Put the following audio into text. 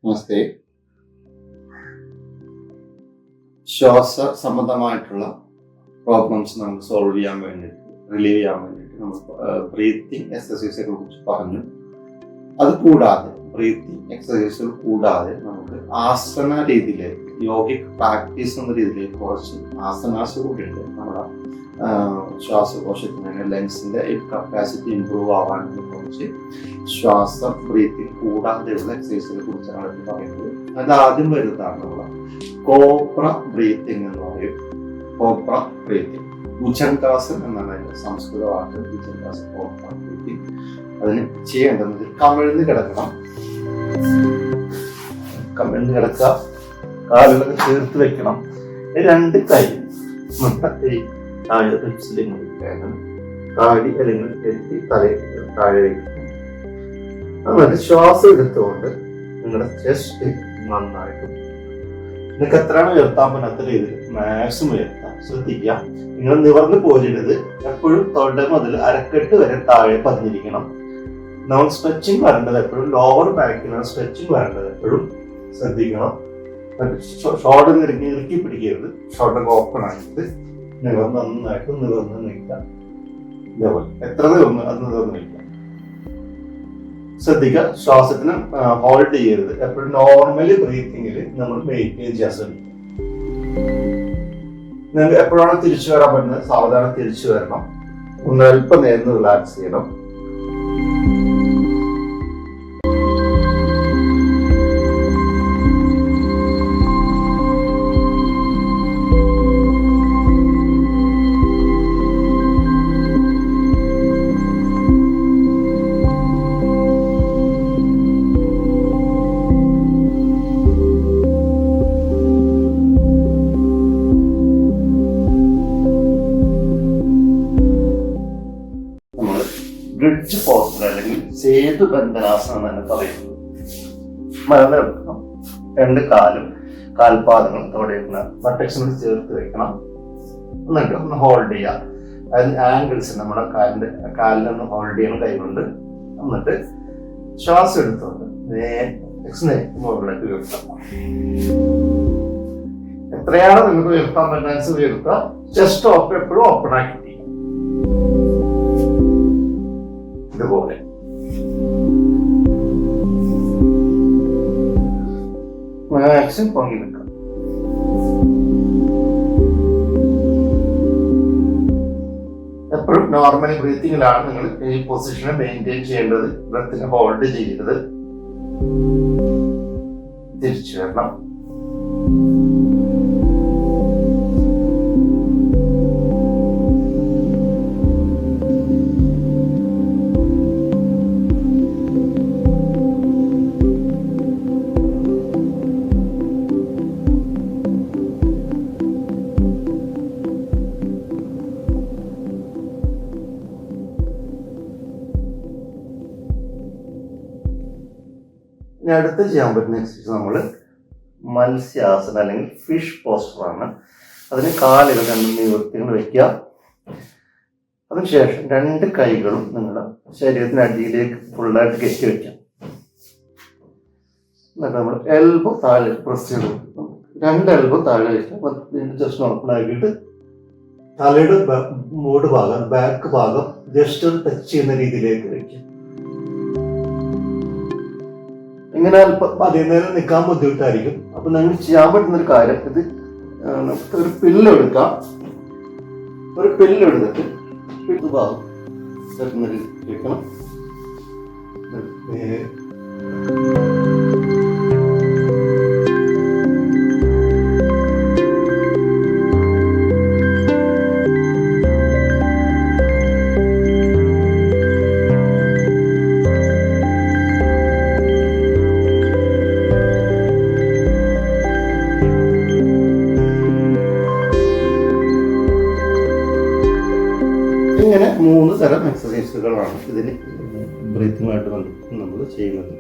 നമസ്തേ. ശ്വാസ സംബന്ധമായിട്ടുള്ള പ്രോബ്ലംസ് നമുക്ക് സോൾവ് ചെയ്യാൻ വേണ്ടിയിട്ട്, റിലീവ് ചെയ്യാൻ വേണ്ടിയിട്ട് നമ്മൾ ബ്രീത്തിങ് എക്സസൈസുകളെ കുറിച്ച് പറഞ്ഞു. അത് കൂടാതെ ബ്രീത്തിങ് എക്സസൈസുകൾ കൂടാതെ നമുക്ക് ആസന രീതിയിലേക്ക്, യോഗിക് പ്രാക്ടീസ് എന്ന രീതിയിലേക്ക് കുറച്ച് ആസനാസ് കൂടി ഉണ്ട്. നമ്മുടെ ശ്വാസകോശത്തിന്, ലങ്സിന്റെ കപ്പാസിറ്റി ഇംപ്രൂവ് ആവാൻ കുറച്ച് ശ്വാസം ബ്രീത്തിങ് കൂടാതെയുള്ള എക്സസൈസുകളെ കുറിച്ചാണ് ഇപ്പോൾ പറയുന്നത്. അത് ആദ്യം വരുന്നതാണ് നമ്മൾ കോബ്ര ബ്രീത്തിങ് എന്ന് പറയും. കോബ്ര ബ്രീത്തിങ്, ഭുജംഗാസൻ എന്നാണ് അതിന്റെ സംസ്കൃത വാക്ക്. ഭുജംഗാസൻ, കോബ്ര ബ്രീത്തിങ്. അതിന് ചെയ്യേണ്ടത് കമിഴ്ന്ന് കിടക്കണം. കമിഴ്ന്ന് കിടക്കുക, കാലുകളൊക്കെ ചേർത്ത് വെക്കണം. രണ്ട് കൈ താഴെ താടി അല്ലെങ്കിൽ എത്തി തല താഴെ വയ്ക്കണം. അതുപോലെ ശ്വാസം എടുത്തുകൊണ്ട് നിങ്ങളുടെ ചെസ്റ്റ് നന്നായിട്ട് നിങ്ങൾക്ക് എത്രയാണ് ഉയർത്താൻ പറ്റാത്ത രീതിയിൽ മാക്സിമം ഉയർത്താം. ശ്രദ്ധിക്കുക, നിങ്ങൾ നിവർന്ന് പോരുന്നത് എപ്പോഴും തൊണ്ട മുതൽ അരക്കെട്ട് വരെ താഴെ പതിഞ്ഞിരിക്കണം. നോൺ സ്ട്രെച്ചിങ് വരേണ്ടത് എപ്പോഴും ലോവർ ബാക്കിലാണ് സ്ട്രെച്ചിങ് വരേണ്ടത് എപ്പോഴും ശ്രദ്ധിക്കണം. ഷോൾഡർ ഇറുക്കി പിടിക്കരുത്. ഷോൾഡർ ഓപ്പൺ ആയിട്ട് നന്നായിട്ട് നിവർന്ന് നിൽക്കാം. ഇതേപോലെ എത്ര നിവർന്ന് അത് നിവർന്ന് നിൽക്കാം. ശ്രദ്ധിക്കുക, ശ്വാസത്തിന് ഹോൾഡ് ചെയ്യരുത്. എപ്പോഴും നോർമലി ബ്രീത്തിങ്ങിൽ നമ്മൾ മെയിൻറ്റെയിൻ ചെയ്യാൻ ശ്രമിക്കും. നിങ്ങൾക്ക് എപ്പോഴാണ് തിരിച്ചു വരാൻ പറ്റുന്നത് സാവധാനം തിരിച്ചു വരണം. ഒന്ന് അല്പം നേരം റിലാക്സ് ചെയ്യണം. ബ്രിഡ്ജ് പോസ്റ്റർ അല്ലെങ്കിൽ സേതു ബന്ധനാസനം എന്ന് പറയുന്നത്. മലനിരക്കണം, രണ്ട് കാലും കാൽപാദങ്ങളും തോടെയുള്ള ബട്ടക്സിനോട് ചേർത്ത് വെക്കണം. എന്നിട്ട് ഒന്ന് ഹോൾഡ് ചെയ്യുക. അതായത് ആംഗിൾസ് നമ്മുടെ കാലിലൊന്ന് ഹോൾഡ് ചെയ്യണം കൈകൊണ്ട്. എന്നിട്ട് ശ്വാസം എടുത്തുകൊണ്ട് മുകളിലേക്ക് ഉയർത്താം. എത്രയാണ് നിങ്ങൾക്ക് ഉയർത്താൻ പറ്റുന്ന ഉയർത്തുക. ചെസ്റ്റ് ഓപ്പൺ എപ്പോഴും ഓപ്പൺ ആക്കി ഇതുപോലെ. മാക്സിമം പൊങ്ങി നിൽക്കാം. എപ്പോഴും നോർമൽ ബ്രീത്തിങ്ങിലാണ് നിങ്ങൾ ഈ പൊസിഷനെ മെയിൻറ്റെയിൻ ചെയ്യേണ്ടത്. ബ്രത്തിനെ ഹോൾഡ് ചെയ്യരുത്. തിരിച്ചു വരണം. ഇനി അടുത്ത് ചെയ്യാൻ പറ്റുന്ന എക്സസൈസ് നമ്മൾ മത്സ്യാസനം അല്ലെങ്കിൽ ഫിഷ് പോസ്റ്റർ ആണ്. അതിന് കാലുകൾ രണ്ടും നിവർത്തികൾ വെക്കുക. അതിനുശേഷം രണ്ട് കൈകളും നിങ്ങളുടെ ശരീരത്തിന് അടിയിലേക്ക് ഫുള്ളായിട്ട് കെട്ടി വെക്കാം. എന്നിട്ട് നമ്മൾ എൽബോ താഴെ പ്രസ് ചെയ്ത് രണ്ട് എൽബോ താഴെ വെക്കാം. ജസ്റ്റ് ഓപ്പൺ ആക്കിയിട്ട് തലയുടെ മൂട് ഭാഗം, ബാക്ക് ഭാഗം ജസ്റ്റ് ടച്ച് ചെയ്യുന്ന രീതിയിലേക്ക് വെക്കാം. ഇങ്ങനെ അധികം നേരം നിൽക്കാൻ ബുദ്ധിമുട്ടായിരിക്കും. അപ്പൊ നിങ്ങൾ ചെയ്യാൻ പറ്റുന്ന ഒരു കാര്യം, ഇത് ഒരു പില്ലെടുക്കാം. ഒരു പില്ലെടുത്തിട്ട് ഇത് ഭാഗം വെക്കണം. ഇങ്ങനെ 3 തരം എക്സസൈസുകളാണ് ഇതിന് ബ്രീത്തിങ്ങുമായിട്ട് നമ്മൾ ചെയ്യുന്നത്.